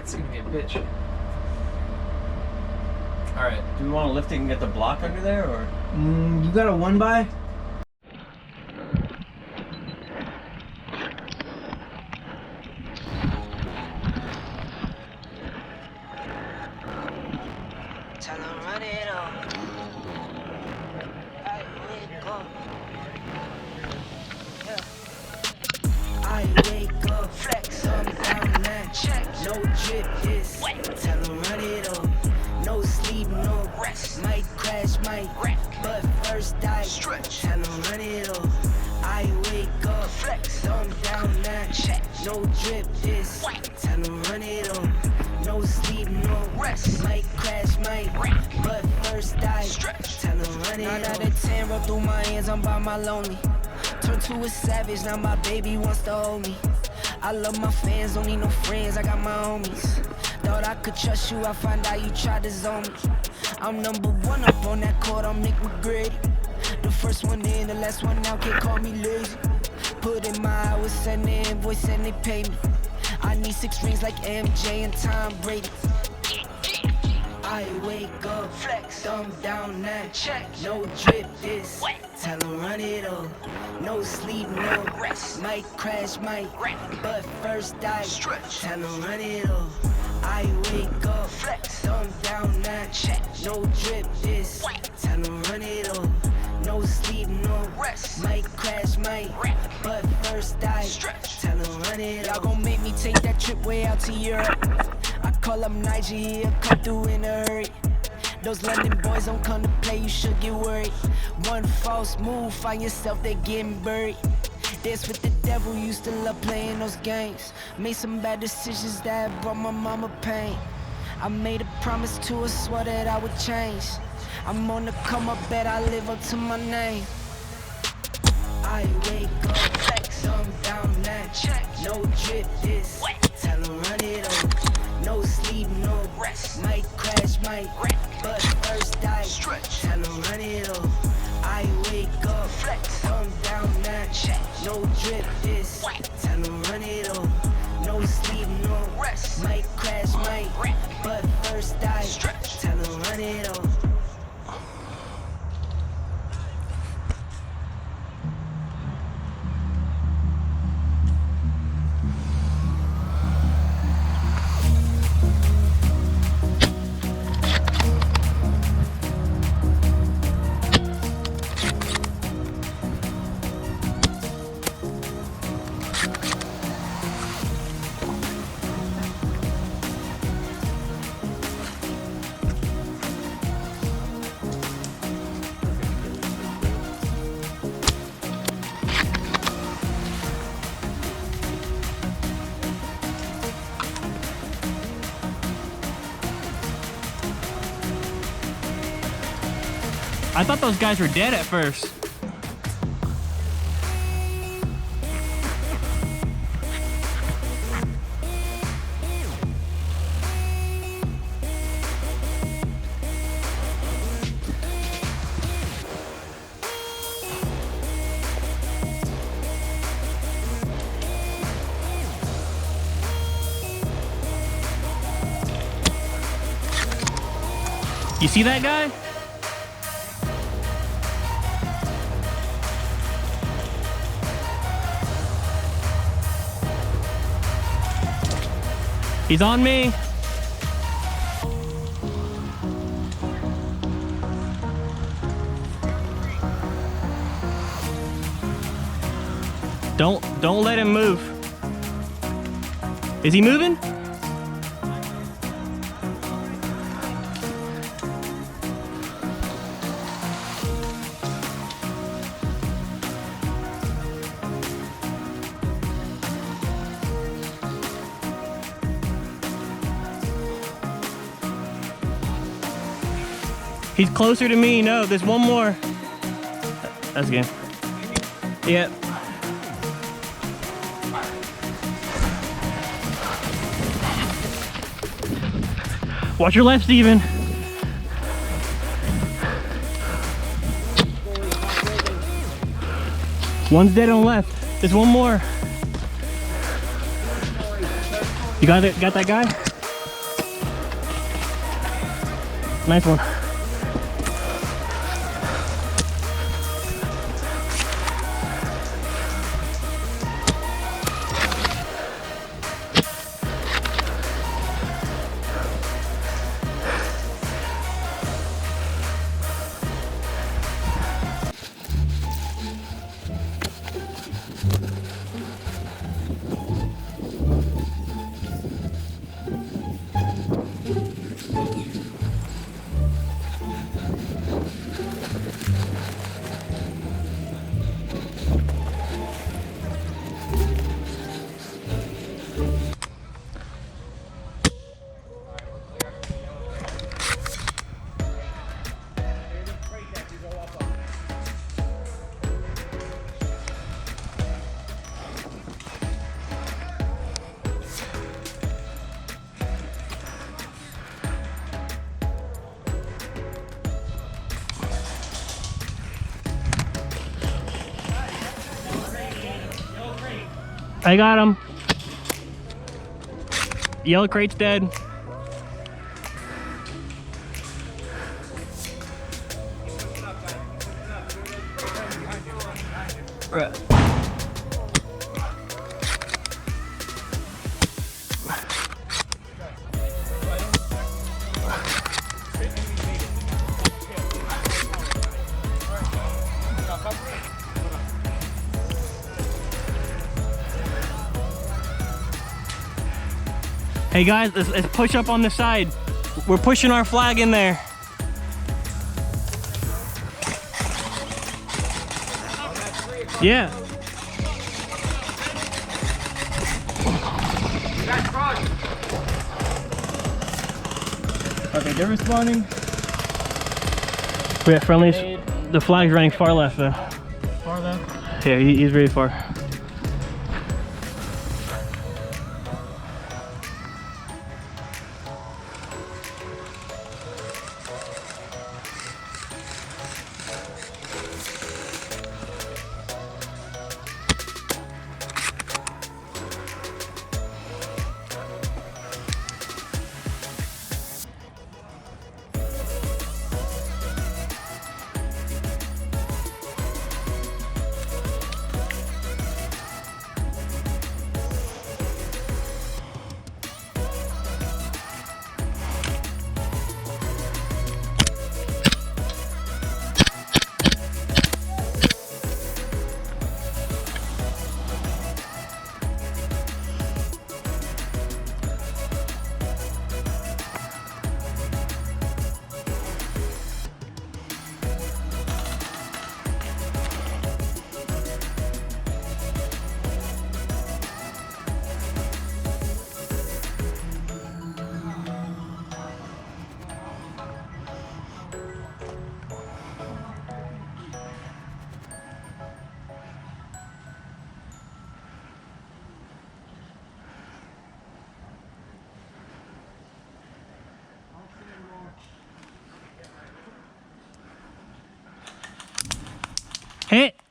It's gonna be a bitch. Alright, do we want to lift it and get the block under there, or? You got a 1x? Tell them run it on. I wake up. Yeah. I wake up, flex on down that check. No drip is wet. Tell them run it on. No sleep, no rest. Might crash, might wreck. But first I stretch. Tell them run it on. I wake up, flex on down that check. No drip is wet. Tell them run it on. No sleep, no rest. Might crash, might wreck. But first I stretch. Tell them run it on. 9 out of 10 roll through my hands, I'm by my lonely. Turned to a savage, now my baby wants to hold me. I love my fans, don't need no friends, I got my homies. Thought I could trust you, I find out you tried to zone me. I'm number 1 up on that court, I'm Nick McGrady. The first one in, the last one out, can't call me lazy. Put in my hours, send the invoice and they pay me. I need 6 rings like MJ and Tom Brady. I wake up, flex, thumb down that check. No drip this, tell them run it up. No sleep, no rest. Might crash, might wreck. But first I stretch, tell them run it up. I wake up, flex, thumb down that check. No drip this, tell them run it up. No sleep, no rest. Might crash, might wreck. But first I stretch, tell them run it up. Y'all gon' make me take that trip way out to Europe. I call up Niger, he'll come through in a hurry. Those London boys don't come to play, you should get worried. One false move, find yourself, they're getting buried. Dance with the devil, used to love playing those games. Made some bad decisions that brought my mama pain. I made a promise to her, swore that I would change. I'm on the come up, bet I live up to my name. I wake up, flex, thumb down that check. No drip this, tell them run it on. No sleep, no rest. Might crash, might wreck. But first I stretch. Tell them run it off. I wake up, flex, thumb down that check. No drip this, tell them run it off. No sleep, no rest. Might crash, might wreck. But first I stretch. Tell them run it off. I thought those guys were dead at first. You see that guy? He's on me. Don't let him move. Is he moving? He's closer to me. No, there's one more. That's good. Yep. Watch your left, Steven. One's dead on left. There's one more. You got it? Got that guy? Nice one. I got him. Yellow crate's dead. Right. Hey guys, let's push up on the side. We're pushing our flag in there. Yeah. Okay, they're responding. We're at friendlies. The flag's running far left though. Far left. Yeah, he's really far. Hit.